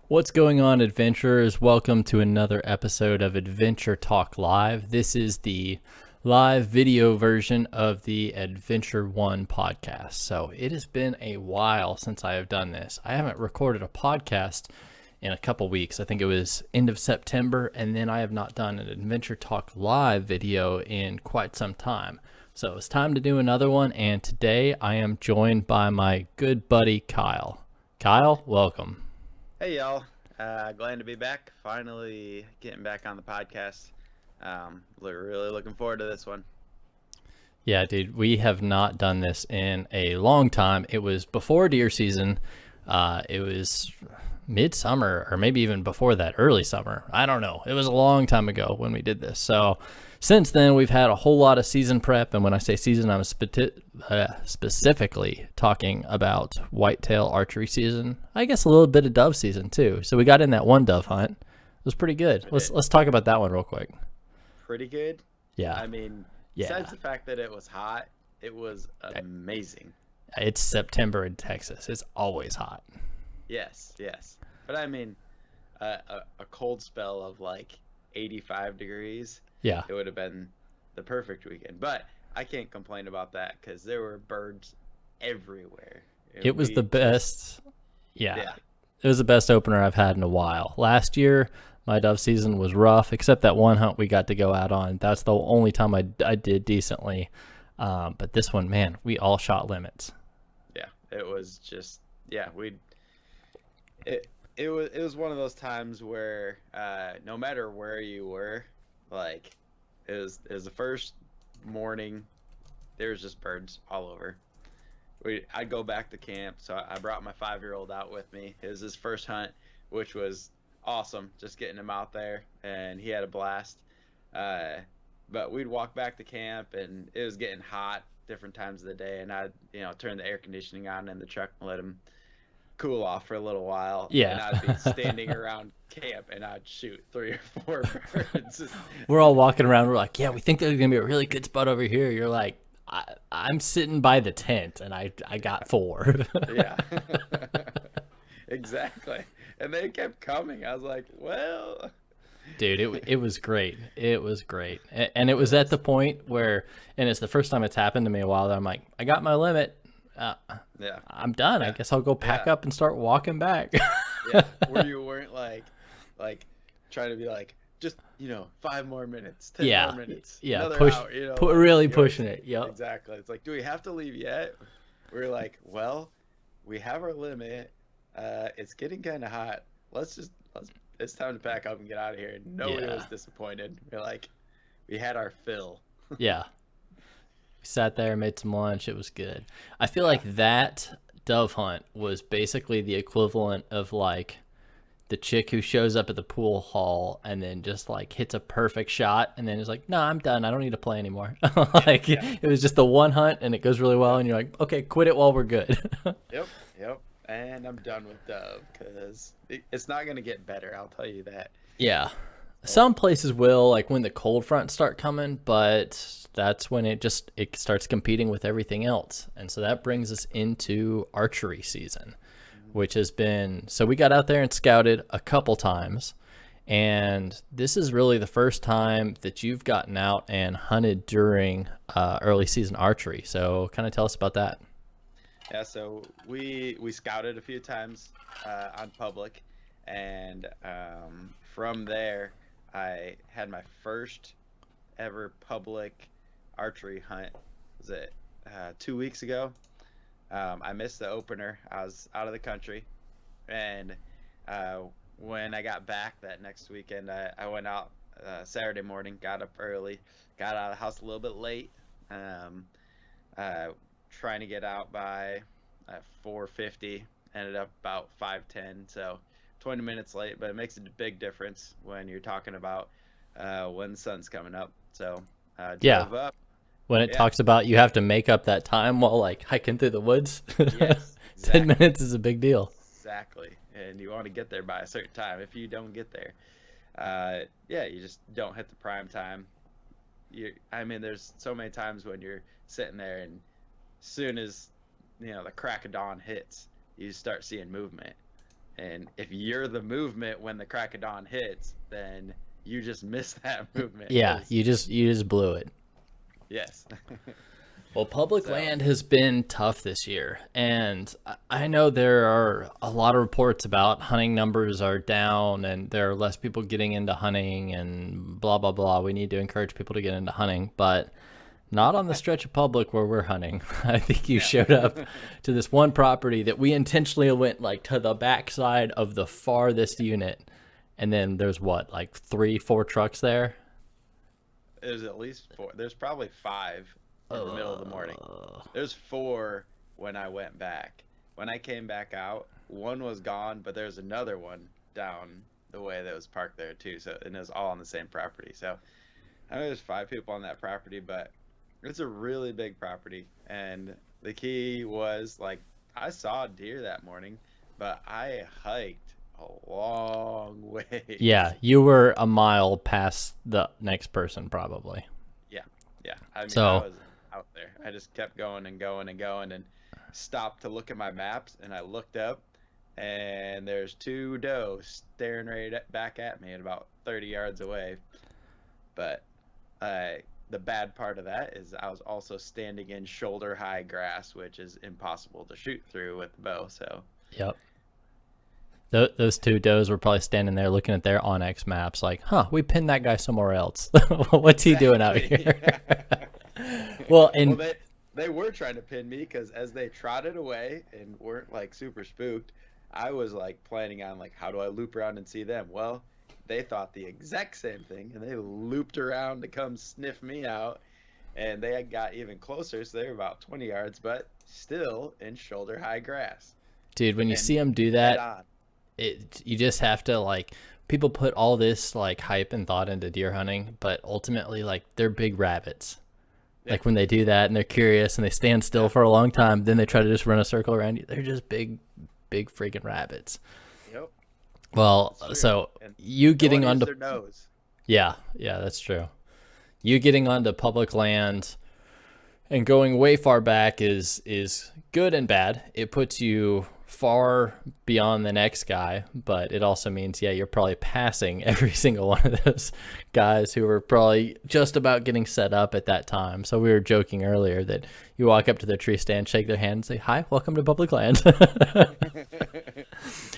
What's going on, adventurers? Welcome to another episode of Adventure Talk Live. This is the live video version of the Adventure One podcast. So it has been a while since I have done this. I haven't recorded a podcast in a couple weeks. I think it was end of September, and then I have not done an Adventure Talk Live video in quite some time. So it's time to do another one, and today I am joined by my good buddy Kyle. Kyle, welcome. Hey y'all, glad to be back. Finally getting back on the podcast. Really looking forward to this one. Yeah, dude, we have not done this in a long time. It was before deer season. It was midsummer, or maybe even before that, early summer. I don't know. It was a long time ago when we did this. So since then, we've had a whole lot of season prep. And when I say season, I'm specifically talking about whitetail archery season. I guess a little bit of dove season too. So we got in that one dove hunt. It was pretty good. Let's talk about that one real quick. Pretty good? Yeah. I mean, besides the fact that it was hot, it was amazing. It's September in Texas. It's always hot. Yes. But I mean, a cold spell of like 85 degrees. Yeah. It would have been the perfect weekend. But I can't complain about that because there were birds everywhere. It was the best. Yeah. It was the best opener I've had in a while. Last year, my dove season was rough, except that one hunt we got to go out on. That's the only time I did decently. But this one, man, we all shot limits. Yeah, it was just, it was one of those times where no matter where you were, like it was the first morning, there was just birds all over. I'd go back to camp, so I brought my 5-year-old out with me. It was his first hunt, which was awesome, just getting him out there, and he had a blast. But we'd walk back to camp, and it was getting hot different times of the day, and I'd turn the air conditioning on in the truck and let him cool off for a little while. Yeah. And I'd be standing around camp, and I'd shoot 3 or 4 birds. We're all walking around. We're like, yeah, we think there's gonna be a really good spot over here. You're like, I'm sitting by the tent, and I got 4. Yeah. Exactly. And they kept coming. I was like, well, dude, it was great. It was great. And it was at the point where, and it's the first time it's happened to me a while, that I'm like, I got my limit. yeah, I'm done. I guess I'll go pack up and start walking back. Yeah, where you weren't like trying to be like, just 5 more minutes, 10 more minutes, another hour, really pushing it. Yep. Exactly. It's like, do we have to leave yet? We're like, well, we have our limit. It's getting kind of hot. It's time to pack up and get out of here. And nobody was disappointed. We're like, we had our fill. Yeah. We sat there, made some lunch. It was good. I feel like that dove hunt was basically the equivalent of like the chick who shows up at the pool hall and then just like hits a perfect shot and then is like, no, I'm done. I don't need to play anymore. It was just the one hunt and it goes really well. And you're like, okay, quit it while we're good. Yep. And I'm done with dove because it's not going to get better. I'll tell you that. Yeah. Some places will, like when the cold fronts start coming, but that's when it starts competing with everything else. And so that brings us into archery season, which has been, so we got out there and scouted a couple times. And this is really the first time that you've gotten out and hunted during early season archery. So kind of tell us about that. Yeah, so we scouted a few times on public, and from there I had my first ever public archery hunt. Was it 2 weeks ago? I missed the opener. I was out of the country, and when I got back that next weekend, I went out Saturday morning, got up early, got out of the house a little bit late. Trying to get out by 4:50, ended up about 5:10, so 20 minutes late, but it makes a big difference when you're talking about when the sun's coming up. So drove up. When it talks about you have to make up that time while like hiking through the woods. Yes, exactly. 10 minutes is a big deal. Exactly. And you want to get there by a certain time. If you don't get there, you just don't hit the prime time. There's so many times when you're sitting there and soon as the crack of dawn hits, you start seeing movement, And if you're the movement when the crack of dawn hits, then you just miss that movement. Yeah, you just blew it. Yes. Well, public land has been tough this year, and I know there are a lot of reports about hunting numbers are down and there are less people getting into hunting and blah, blah, blah. We need to encourage people to get into hunting, but not on the stretch of public where we're hunting. I think you showed up to this one property that we intentionally went like to the backside of the farthest unit, and then there's what, like 3-4 trucks there? There's at least 4. There's probably 5 in the middle of the morning. There's 4 when I went back. When I came back out, 1 was gone, but there's another one down the way that was parked there too. So, and it was all on the same property. So I know there's 5 people on that property, but it's a really big property. And the key was, like, I saw deer that morning, but I hiked a long way. Yeah, you were a mile past the next person probably. Yeah. I mean, So I was out there. I just kept going and going and going and stopped to look at my maps, and I looked up, and there's 2 doe staring back at me at about 30 yards away. But the bad part of that is I was also standing in shoulder high grass, which is impossible to shoot through with the bow. So yep. Those 2 does were probably standing there looking at their Onyx maps like, we pinned that guy somewhere else. What's he doing out here? Well, they were trying to pin me, because as they trotted away and weren't like super spooked, I was like planning on like, how do I loop around and see them? Well, they thought the exact same thing, and they looped around to come sniff me out, and they got even closer, so they were about 20 yards, but still in shoulder high grass. Dude, when you see them do that, you just have to, like, people put all this like hype and thought into deer hunting, but ultimately, like, they're big rabbits. Yeah. Like when they do that and they're curious and they stand still for a long time, then they try to just run a circle around you. They're just big freaking rabbits. Yep. Well, so you getting onto their nose. Yeah, that's true. You getting onto public land and going way far back is good and bad. It puts you far beyond the next guy, but it also means, you're probably passing every single one of those guys who were probably just about getting set up at that time. So we were joking earlier that you walk up to the tree stand, shake their hand, and say, "Hi, welcome to public land."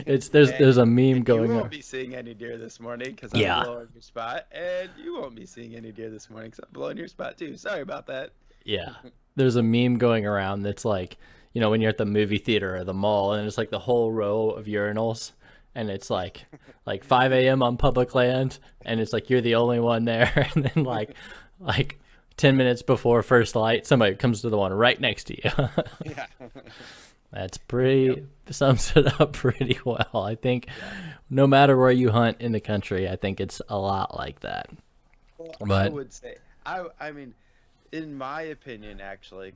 There's a meme going on. You won't be seeing any deer this morning because I'm blowing your spot, and you won't be seeing any deer this morning because I'm blowing your spot too. Sorry about that. Yeah, there's a meme going around that's like, when you're at the movie theater or the mall, and it's like the whole row of urinals, and it's like 5 a.m. on public land, and it's like you're the only one there, and then like 10 minutes before first light, somebody comes to the one right next to you. Yeah. That's pretty, sums it up pretty well. I think no matter where you hunt in the country, I think it's a lot like that. Well, but I would say, I mean, in my opinion, actually,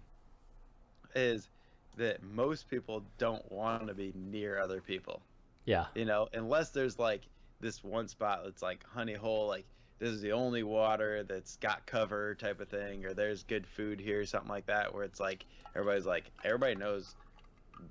is that most people don't want to be near other people. Yeah. Unless there's like this one spot that's like honey hole, like this is the only water that's got cover type of thing, or there's good food here, something like that, where it's like everybody knows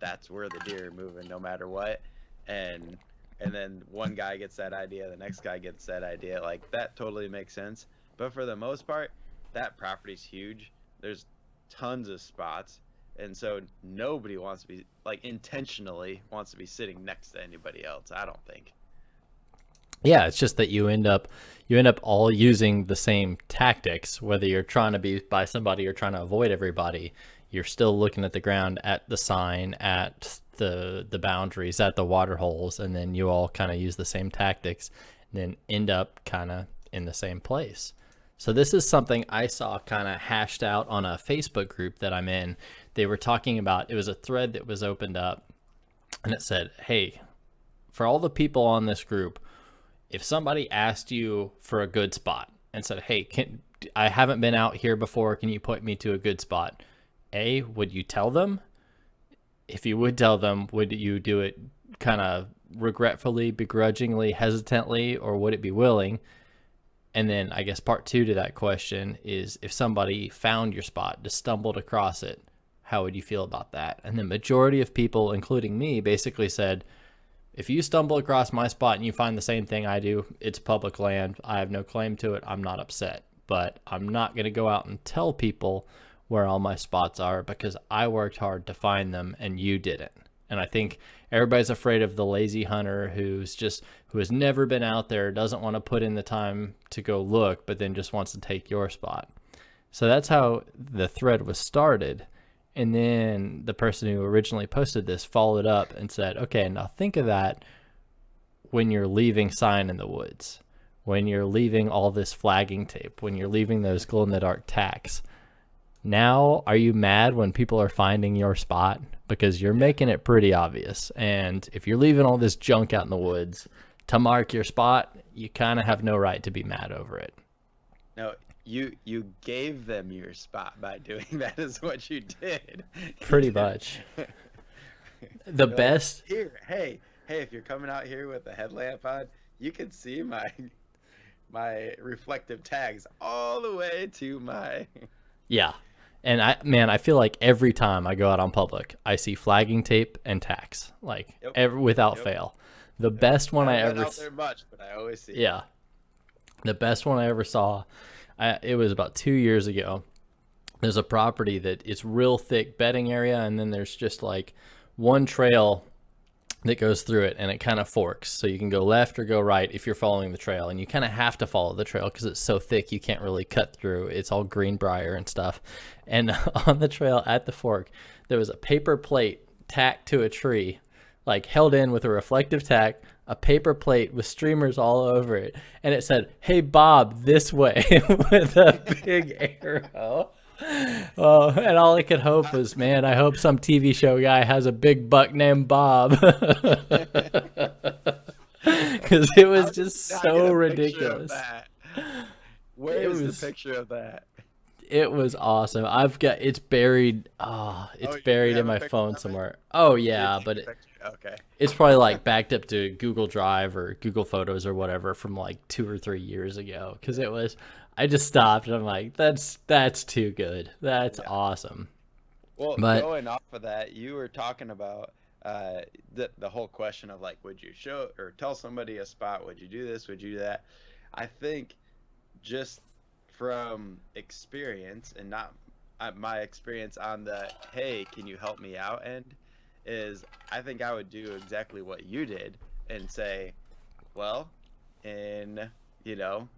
that's where the deer are moving no matter what, and then one guy gets that idea, the next guy gets that idea, like that totally makes sense. But for the most part, that property's huge, there's tons of spots, and so nobody wants to be intentionally wants to be sitting next to anybody else, I don't think. Yeah, it's just that you end up all using the same tactics, whether you're trying to be by somebody or trying to avoid everybody. You're still looking at the ground, at the sign, at the boundaries, at the water holes, and then you all kind of use the same tactics and then end up kind of in the same place. So this is something I saw kind of hashed out on a Facebook group that I'm in. They were talking about, it was a thread that was opened up, and it said, hey, for all the people on this group, if somebody asked you for a good spot and said, hey, I haven't been out here before, can you point me to a good spot? A, would you tell them? If you would tell them, would you do it kind of regretfully, begrudgingly, hesitantly, or would it be willing? And then I guess part 2 to that question is, if somebody found your spot, just stumbled across it, how would you feel about that? And the majority of people, including me, basically said, If you stumble across my spot and you find the same thing I do, it's public land. I have no claim to it. I'm not upset. But I'm not going to go out and tell people where all my spots are because I worked hard to find them and you didn't. And I think everybody's afraid of the lazy hunter who has never been out there, doesn't want to put in the time to go look, but then just wants to take your spot. So that's how the thread was started. And then the person who originally posted this followed up and said, okay, now think of that when you're leaving sign in the woods, when you're leaving all this flagging tape, when you're leaving those glow-in-the-dark tacks. Now, are you mad when people are finding your spot? Because you're making it pretty obvious. And if you're leaving all this junk out in the woods to mark your spot, you kind of have no right to be mad over it. No, you gave them your spot by doing that is what you did. Pretty much. The You're best. Like, here, hey, if you're coming out here with a headlamp on, you can see my reflective tags all the way to my. Yeah. And I feel like every time I go out on public, I see flagging tape and tacks, like without fail. The best one I ever. Not out there much, but I always see. Yeah. The best one I ever saw, it was about 2 years ago. There's a property that it's real thick bedding area, and then there's just like one trail that goes through it, and it kind of forks. So you can go left or go right if you're following the trail, and you kind of have to follow the trail because it's so thick you can't really cut through. It's all greenbrier and stuff. And on the trail at the fork, there was a paper plate tacked to a tree, like held in with a reflective tack, a paper plate with streamers all over it, and it said, "Hey Bob, this way," with a big arrow. Oh, and all I could hope was, man, I hope some TV show guy has a big buck named Bob. Because it was just so ridiculous. Where is the picture of that? It was awesome. It's buried. It's buried in my phone somewhere. Oh yeah, but okay. It's probably like backed up to Google Drive or Google Photos or whatever from like 2 or 3 years ago. Because it was. I just stopped and I'm like, that's too good. That's awesome. Well, going off of that, you were talking about the whole question of like, would you show or tell somebody a spot? Would you do this? Would you do that? I think just from experience and not my experience on the, hey, can you help me out end is I think I would do exactly what you did and say, well, in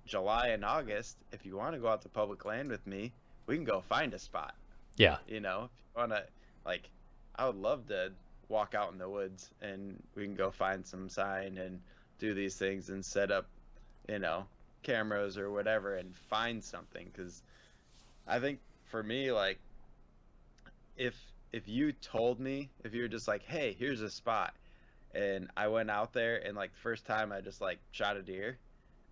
July and August, if you want to go out to public land with me, we can go find a spot. Yeah. If you want to, like, I would love to walk out in the woods and we can go find some sign and do these things and set up, cameras or whatever and find something. Because I think for me, like, if you told me, if you were just like, hey, here's a spot, and I went out there and like the first time I just like shot a deer,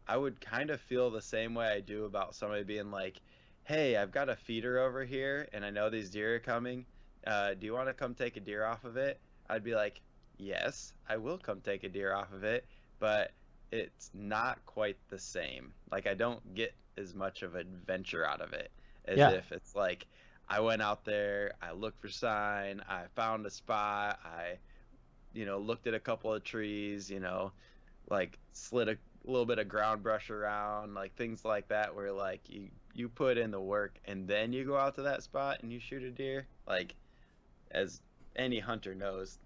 I would kind of feel the same way I do about somebody being like, hey, I've got a feeder over here and I know these deer are coming. Do you want to come take a deer off of it? I'd be like, yes, I will come take a deer off of it, but it's not quite the same. Like, I don't get as much of adventure out of it as if it's like, I went out there, I looked for sign, I found a spot, I, looked at a couple of trees, like slid a little bit of ground brush around, like things like that, where like you put in the work and then you go out to that spot and you shoot a deer. Like, as any hunter knows,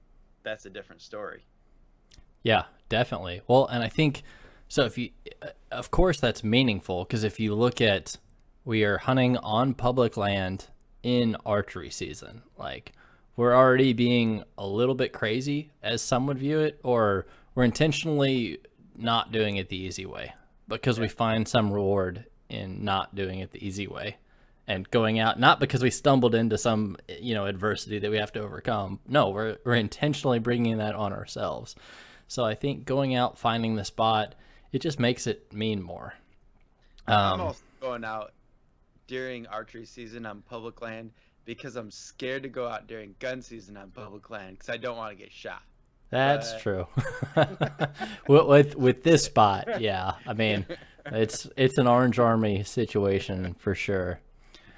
that's a different story. Yeah, definitely. Well, and I think so. If you, of course, that's meaningful because if you look at, we are hunting on public land in archery season. Like, we're already being a little bit crazy, as some would view it, or we're intentionally not doing it the easy way because we find some reward in not doing it the easy way and going out, not because we stumbled into some adversity that we have to overcome. No, we're intentionally bringing that on ourselves. So I think going out, finding the spot, it just makes it mean more. I'm also going out during archery season on public land because I'm scared to go out during gun season on public land because I don't want to get shot. That's true. with this spot, yeah. I mean, it's an Orange Army situation for sure.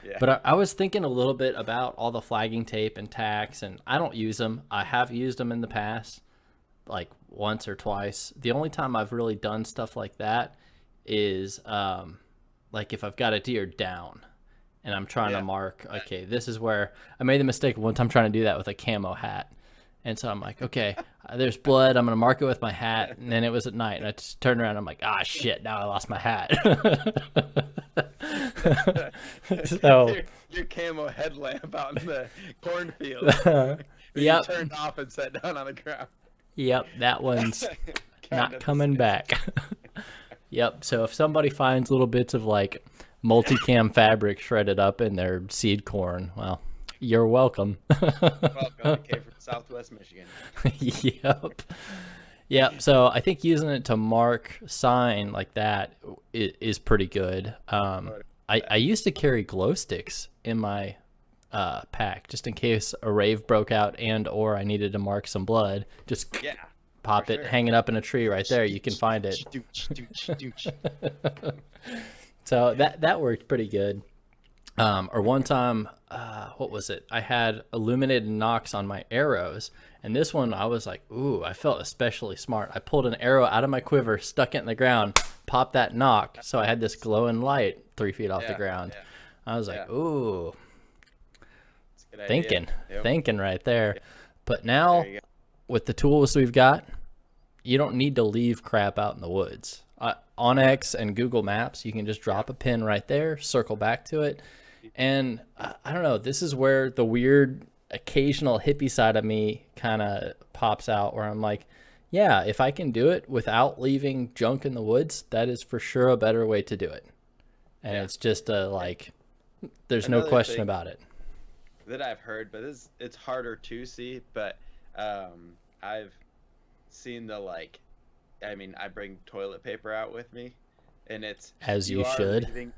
Yeah. But I was thinking a little bit about all the flagging tape and tacks, and I don't use them. I have used them in the past, like once or twice. The only time I've really done stuff like that is like if I've got a deer down and I'm trying to mark, okay, this is where I made the mistake one time trying to do that with a camo hat. And so I'm like, okay, there's blood. I'm going to mark it with my hat. And then it was at night. And I just turned around. And I'm like, ah, shit, now I lost my hat. So, your camo headlamp out in the cornfield. You turned off and sat down on the ground. Yep, that one's not coming back. Yep, so if somebody finds little bits of like multicam fabric shredded up in their seed corn, well, you're welcome. Welcome. It came from Southwest Michigan. Yep. Yep. So I think using it to mark sign like that is pretty good. I used to carry glow sticks in my pack just in case a rave broke out or I needed to mark some blood. Just pop it, hang it up in a tree right there. You can find it. So that worked pretty good. Or one time, what was it? I had illuminated nocks on my arrows, and this one I was like, ooh, I felt especially smart. I pulled an arrow out of my quiver, stuck it in the ground, popped that knock, so I had this glowing light 3 feet off the ground. I was like, ooh, thinking right there. But now, with the tools we've got, you don't need to leave crap out in the woods. On X and Google Maps, you can just drop a pin right there, circle back to it. And I don't know, this is where the weird occasional hippie side of me kind of pops out, where I'm like, yeah, if I can do it without leaving junk in the woods, that is for sure a better way to do it. And it's just like, there's another no question about it. That I've heard, but it's harder to see, but I've seen the I bring toilet paper out with me, and it's as you should.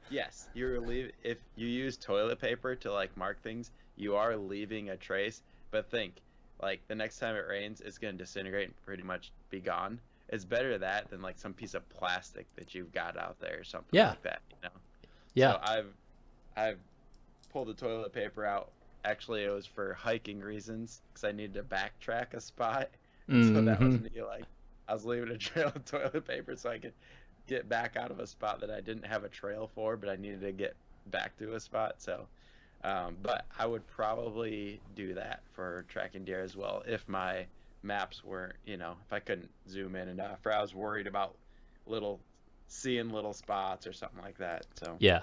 Yes, if you use toilet paper to like mark things, you are leaving a trace. But think, like the next time it rains, it's gonna disintegrate and pretty much be gone. It's better that than like some piece of plastic that you've got out there or something like that, you know? Yeah. So I've pulled the toilet paper out. Actually, it was for hiking reasons because I needed to backtrack a spot. So that was me, like I was leaving a trail of toilet paper so I could get back out of a spot that I didn't have a trail for, but I needed to get back to a spot. So, but I would probably do that for tracking deer as well if my maps weren't, if I couldn't zoom in enough, or I was worried about seeing little spots or something like that. So yeah,